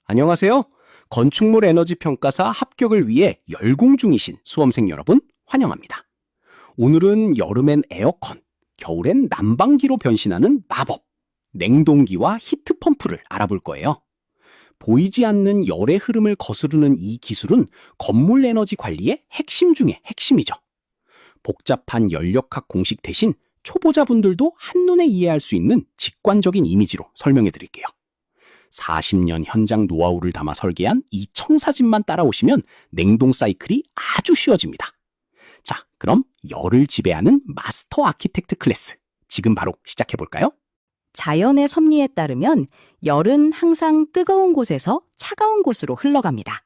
안녕하세요. 건축물 에너지 평가사 합격을 위해 열공 중이신 수험생 여러분 환영합니다. 오늘은 여름엔 에어컨, 겨울엔 난방기로 변신하는 마법, 냉동기와 히트펌프를 알아볼 거예요. 보이지 않는 열의 흐름을 거스르는 이 기술은 건물 에너지 관리의 핵심 중의 핵심이죠. 복잡한 연력학 공식 대신 초보자분들도 한눈에 이해할 수 있는 직관적인 이미지로 설명해 드릴게요. 40년 현장 노하우를 담아 설계한 이 청사진만 따라오시면 냉동 사이클이 아주 쉬워집니다. 자, 그럼 열을 지배하는 마스터 아키텍트 클래스, 지금 바로 시작해 볼까요? 자연의 섭리에 따르면 열은 항상 뜨거운 곳에서 차가운 곳으로 흘러갑니다.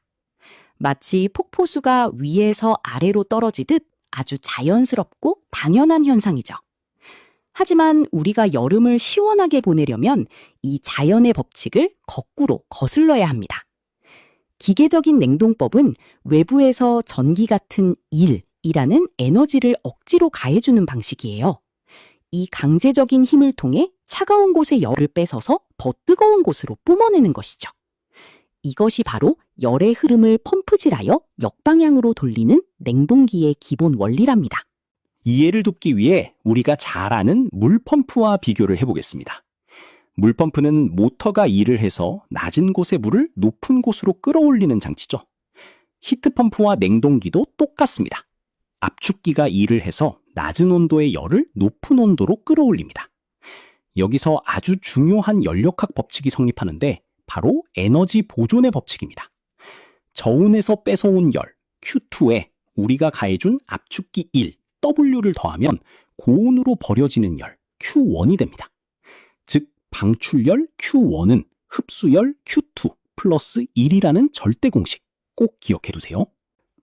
마치 폭포수가 위에서 아래로 떨어지듯 아주 자연스럽고 당연한 현상이죠. 하지만 우리가 여름을 시원하게 보내려면 이 자연의 법칙을 거꾸로 거슬러야 합니다. 기계적인 냉동법은 외부에서 전기 같은 일이라는 에너지를 억지로 가해주는 방식이에요. 이 강제적인 힘을 통해 차가운 곳의 열을 뺏어서 더 뜨거운 곳으로 뿜어내는 것이죠. 이것이 바로 열의 흐름을 펌프질하여 역방향으로 돌리는 냉동기의 기본 원리랍니다. 이해를 돕기 위해 우리가 잘 아는 물펌프와 비교를 해보겠습니다. 물펌프는 모터가 일을 해서 낮은 곳의 물을 높은 곳으로 끌어올리는 장치죠. 히트펌프와 냉동기도 똑같습니다. 압축기가 일을 해서 낮은 온도의 열을 높은 온도로 끌어올립니다. 여기서 아주 중요한 연력학 법칙이 성립하는데 바로 에너지 보존의 법칙입니다. 저온에서 뺏어온 열, Q2에 우리가 가해준 압축기 1, W를 더하면 고온으로 버려지는 열, Q1이 됩니다. 즉, 방출열 Q1은 흡수열 Q2 플러스 1이라는 절대 공식 꼭 기억해 두세요.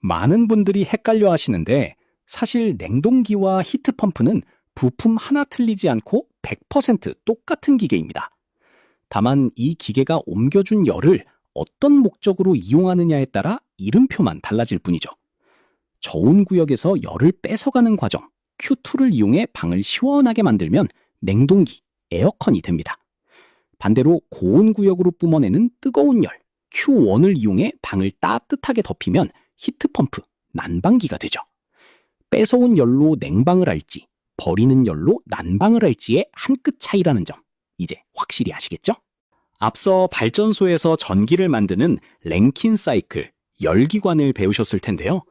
많은 분들이 헷갈려 하시는데 사실 냉동기와 히트펌프는 부품 하나 틀리지 않고 100% 똑같은 기계입니다. 다만 이 기계가 옮겨준 열을 어떤 목적으로 이용하느냐에 따라 이름표만 달라질 뿐이죠. 저온 구역에서 열을 뺏어가는 과정, Q2를 이용해 방을 시원하게 만들면 냉동기, 에어컨이 됩니다. 반대로 고온 구역으로 뿜어내는 뜨거운 열, Q1을 이용해 방을 따뜻하게 덮이면 히트펌프, 난방기가 되죠. 뺏어온 열로 냉방을 할지, 버리는 열로 난방을 할지의 한 끗 차이라는 점, 이제 확실히 아시겠죠? 앞서 발전소에서 전기를 만드는 랭킨 사이클, 열기관을 배우셨을 텐데요.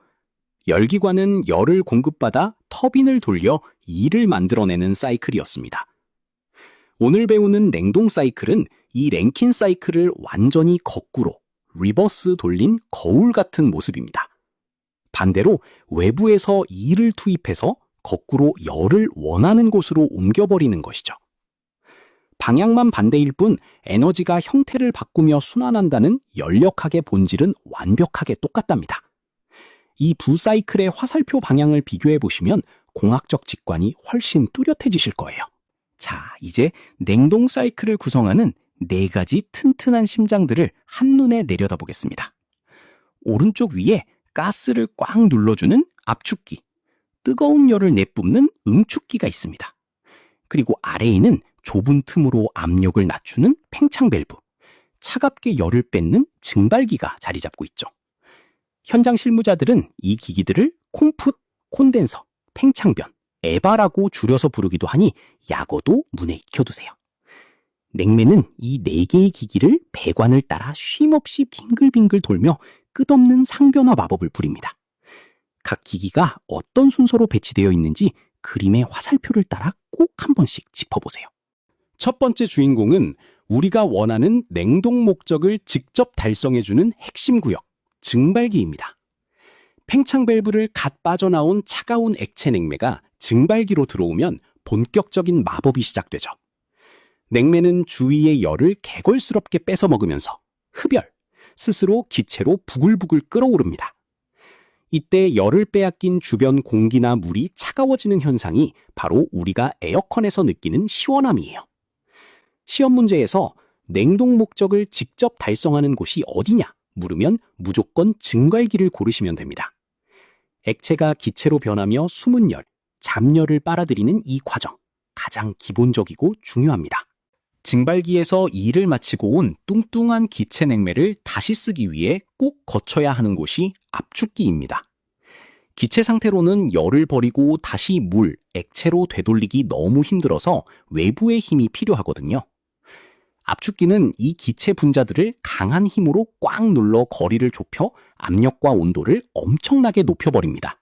열기관은 열을 공급받아 터빈을 돌려 일을 만들어내는 사이클이었습니다. 오늘 배우는 냉동 사이클은 이 랭킨 사이클을 완전히 거꾸로, 리버스 돌린 거울 같은 모습입니다. 반대로 외부에서 일을 투입해서 거꾸로 열을 원하는 곳으로 옮겨버리는 것이죠. 방향만 반대일 뿐 에너지가 형태를 바꾸며 순환한다는 연력학의 본질은 완벽하게 똑같답니다. 이 두 사이클의 화살표 방향을 비교해 보시면 공학적 직관이 훨씬 뚜렷해지실 거예요. 자, 이제 냉동 사이클을 구성하는 4가지 튼튼한 심장들을 한눈에 내려다보겠습니다. 오른쪽 위에 가스를 꽉 눌러주는 압축기, 뜨거운 열을 내뿜는 응축기가 있습니다. 그리고 아래에는 좁은 틈으로 압력을 낮추는 팽창 밸브, 차갑게 열을 뺏는 증발기가 자리 잡고 있죠. 현장 실무자들은 이 기기들을 콤프, 콘덴서, 팽창변, 에바라고 줄여서 부르기도 하니 약어도 문에 익혀두세요. 냉매는 이 4개의 기기를 배관을 따라 쉼없이 빙글빙글 돌며 끝없는 상변화 마법을 부립니다. 각 기기가 어떤 순서로 배치되어 있는지 그림의 화살표를 따라 꼭 한 번씩 짚어보세요. 첫 번째 주인공은 우리가 원하는 냉동 목적을 직접 달성해주는 핵심 구역, 증발기입니다. 팽창 밸브를 갓 빠져나온 차가운 액체 냉매가 증발기로 들어오면 본격적인 마법이 시작되죠. 냉매는 주위의 열을 개걸스럽게 뺏어 먹으면서 흡열, 스스로 기체로 부글부글 끓어오릅니다. 이때 열을 빼앗긴 주변 공기나 물이 차가워지는 현상이 바로 우리가 에어컨에서 느끼는 시원함이에요. 시험 문제에서 냉동 목적을 직접 달성하는 곳이 어디냐 물으면 무조건 증발기를 고르시면 됩니다. 액체가 기체로 변하며 숨은 열, 잡열을 빨아들이는 이 과정, 가장 기본적이고 중요합니다. 증발기에서 일을 마치고 온 뚱뚱한 기체 냉매를 다시 쓰기 위해 꼭 거쳐야 하는 곳이 압축기입니다. 기체 상태로는 열을 버리고 다시 물, 액체로 되돌리기 너무 힘들어서 외부의 힘이 필요하거든요. 압축기는 이 기체 분자들을 강한 힘으로 꽉 눌러 거리를 좁혀 압력과 온도를 엄청나게 높여버립니다.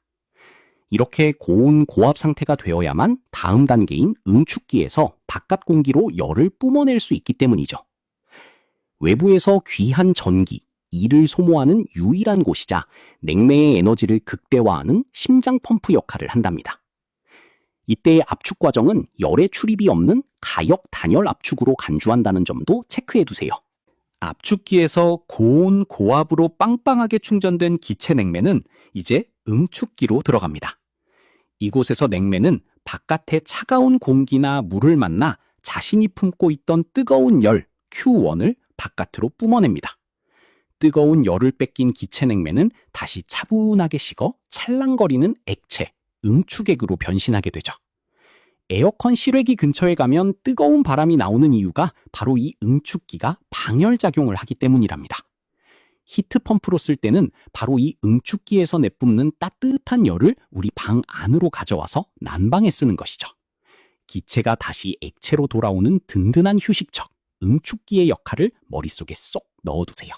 이렇게 고온 고압 상태가 되어야만 다음 단계인 응축기에서 바깥 공기로 열을 뿜어낼 수 있기 때문이죠. 외부에서 귀한 전기, 이를 소모하는 유일한 곳이자 냉매의 에너지를 극대화하는 심장 펌프 역할을 한답니다. 이때의 압축 과정은 열의 출입이 없는 가역 단열 압축으로 간주한다는 점도 체크해 두세요. 압축기에서 고온 고압으로 빵빵하게 충전된 기체 냉매는 이제 응축기로 들어갑니다. 이곳에서 냉매는 바깥의 차가운 공기나 물을 만나 자신이 품고 있던 뜨거운 열 Q1을 바깥으로 뿜어냅니다. 뜨거운 열을 뺏긴 기체 냉매는 다시 차분하게 식어 찰랑거리는 액체, 응축액으로 변신하게 되죠. 에어컨 실외기 근처에 가면 뜨거운 바람이 나오는 이유가 바로 이 응축기가 방열작용을 하기 때문이랍니다. 히트펌프로 쓸 때는 바로 이 응축기에서 내뿜는 따뜻한 열을 우리 방 안으로 가져와서 난방에 쓰는 것이죠. 기체가 다시 액체로 돌아오는 든든한 휴식처, 응축기의 역할을 머릿속에 쏙 넣어두세요.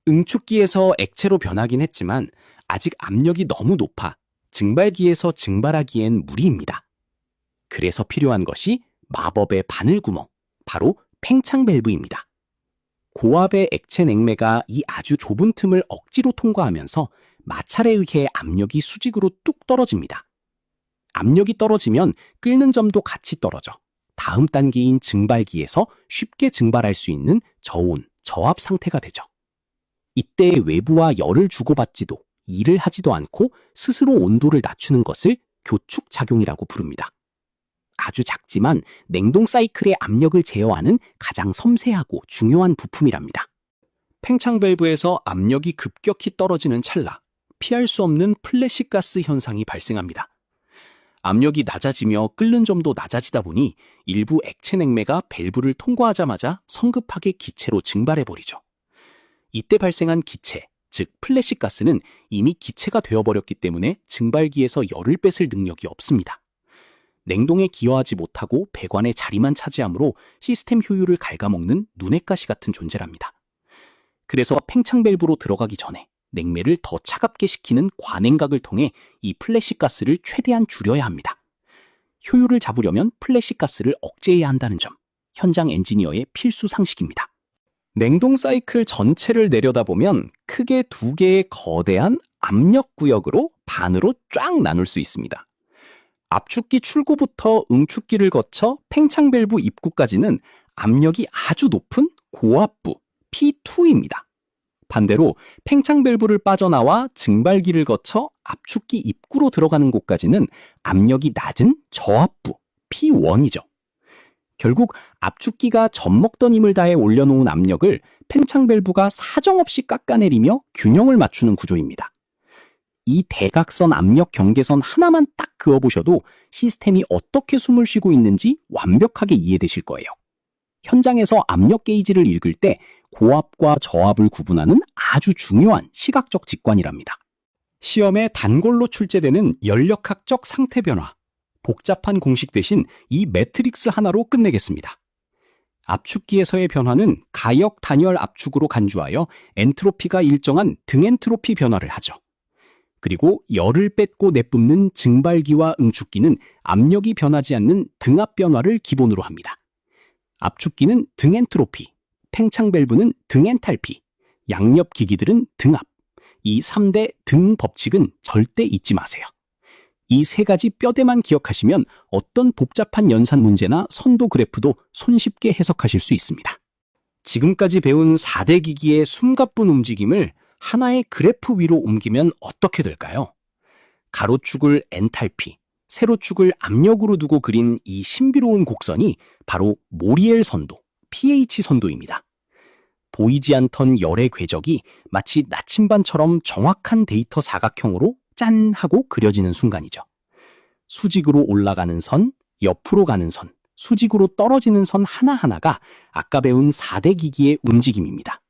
응축기에서 액체로 변하긴 했지만 아직 압력이 너무 높아 증발기에서 증발하기엔 무리입니다. 그래서 필요한 것이 마법의 바늘구멍, 바로 팽창 밸브입니다. 고압의 액체 냉매가 이 아주 좁은 틈을 억지로 통과하면서 마찰에 의해 압력이 수직으로 뚝 떨어집니다. 압력이 떨어지면 끓는 점도 같이 떨어져 다음 단계인 증발기에서 쉽게 증발할 수 있는 저온, 저압 상태가 되죠. 이때 외부와 열을 주고받지도 일을 하지도 않고 스스로 온도를 낮추는 것을 교축작용이라고 부릅니다. 아주 작지만 냉동 사이클의 압력을 제어하는 가장 섬세하고 중요한 부품이랍니다. 팽창 밸브에서 압력이 급격히 떨어지는 찰나 피할 수 없는 플래시가스 현상이 발생합니다. 압력이 낮아지며 끓는 점도 낮아지다 보니 일부 액체 냉매가 밸브를 통과하자마자 성급하게 기체로 증발해버리죠. 이때 발생한 기체, 즉 플래시가스는 이미 기체가 되어버렸기 때문에 증발기에서 열을 뺏을 능력이 없습니다. 냉동에 기여하지 못하고 배관의 자리만 차지하므로 시스템 효율을 갉아먹는 눈엣 가시 같은 존재랍니다. 그래서 팽창 밸브로 들어가기 전에 냉매를 더 차갑게 식히는 관행각을 통해 이 플래시가스를 최대한 줄여야 합니다. 효율을 잡으려면 플래시가스를 억제해야 한다는 점, 현장 엔지니어의 필수 상식입니다. 냉동 사이클 전체를 내려다보면 크게 두 개의 거대한 압력 구역으로 반으로 쫙 나눌 수 있습니다. 압축기 출구부터 응축기를 거쳐 팽창 밸브 입구까지는 압력이 아주 높은 고압부 P2입니다. 반대로 팽창 밸브를 빠져나와 증발기를 거쳐 압축기 입구로 들어가는 곳까지는 압력이 낮은 저압부 P1이죠. 결국 압축기가 젖먹던 힘을 다해 올려놓은 압력을 팽창 밸브가 사정없이 깎아내리며 균형을 맞추는 구조입니다. 이 대각선 압력 경계선 하나만 딱 그어보셔도 시스템이 어떻게 숨을 쉬고 있는지 완벽하게 이해되실 거예요. 현장에서 압력 게이지를 읽을 때 고압과 저압을 구분하는 아주 중요한 시각적 직관이랍니다. 시험에 단골로 출제되는 연력학적 상태 변화, 복잡한 공식 대신 이 매트릭스 하나로 끝내겠습니다. 압축기에서의 변화는 가역 단열 압축으로 간주하여 엔트로피가 일정한 등엔트로피 변화를 하죠. 그리고 열을 뺏고 내뿜는 증발기와 응축기는 압력이 변하지 않는 등압 변화를 기본으로 합니다. 압축기는 등엔트로피, 팽창 밸브는 등엔탈피, 양옆 기기들은 등압. 이 3대 등 법칙은 절대 잊지 마세요. 이 세 가지 뼈대만 기억하시면 어떤 복잡한 연산 문제나 선도 그래프도 손쉽게 해석하실 수 있습니다. 지금까지 배운 4대 기기의 숨가쁜 움직임을 하나의 그래프 위로 옮기면 어떻게 될까요? 가로축을 엔탈피, 세로축을 압력으로 두고 그린 이 신비로운 곡선이 바로 모리엘 선도, pH 선도입니다. 보이지 않던 열의 궤적이 마치 나침반처럼 정확한 데이터 사각형으로 짠 하고 그려지는 순간이죠. 수직으로 올라가는 선, 옆으로 가는 선, 수직으로 떨어지는 선 하나하나가 아까 배운 4대 기기의 움직임입니다.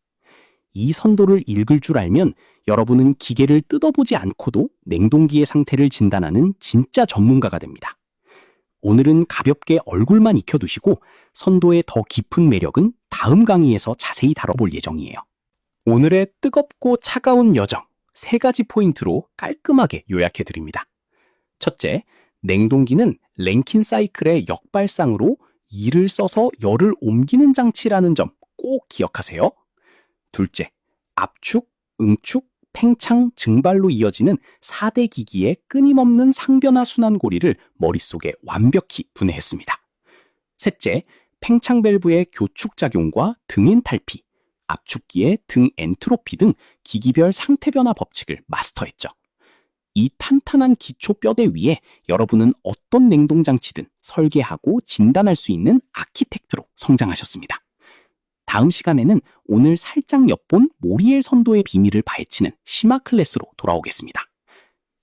이 선도를 읽을 줄 알면 여러분은 기계를 뜯어보지 않고도 냉동기의 상태를 진단하는 진짜 전문가가 됩니다. 오늘은 가볍게 얼굴만 익혀두시고 선도의 더 깊은 매력은 다음 강의에서 자세히 다뤄볼 예정이에요. 오늘의 뜨겁고 차가운 여정 3가지 포인트로 깔끔하게 요약해드립니다. 첫째, 냉동기는 랭킨 사이클의 역발상으로 일을 써서 열을 옮기는 장치라는 점 꼭 기억하세요. 둘째, 압축, 응축, 팽창, 증발로 이어지는 4대 기기의 끊임없는 상변화 순환고리를 머릿속에 완벽히 분해했습니다. 셋째, 팽창 밸브의 교축작용과 등엔 탈피, 압축기의 등 엔트로피 등 기기별 상태 변화 법칙을 마스터했죠. 이 탄탄한 기초 뼈대 위에 여러분은 어떤 냉동장치든 설계하고 진단할 수 있는 아키텍트로 성장하셨습니다. 다음 시간에는 오늘 살짝 엿본 모리엘 선도의 비밀을 파헤치는 심화 클래스로 돌아오겠습니다.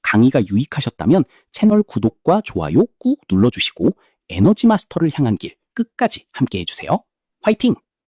강의가 유익하셨다면 채널 구독과 좋아요 꾹 눌러주시고 에너지 마스터를 향한 길 끝까지 함께 해주세요. 화이팅!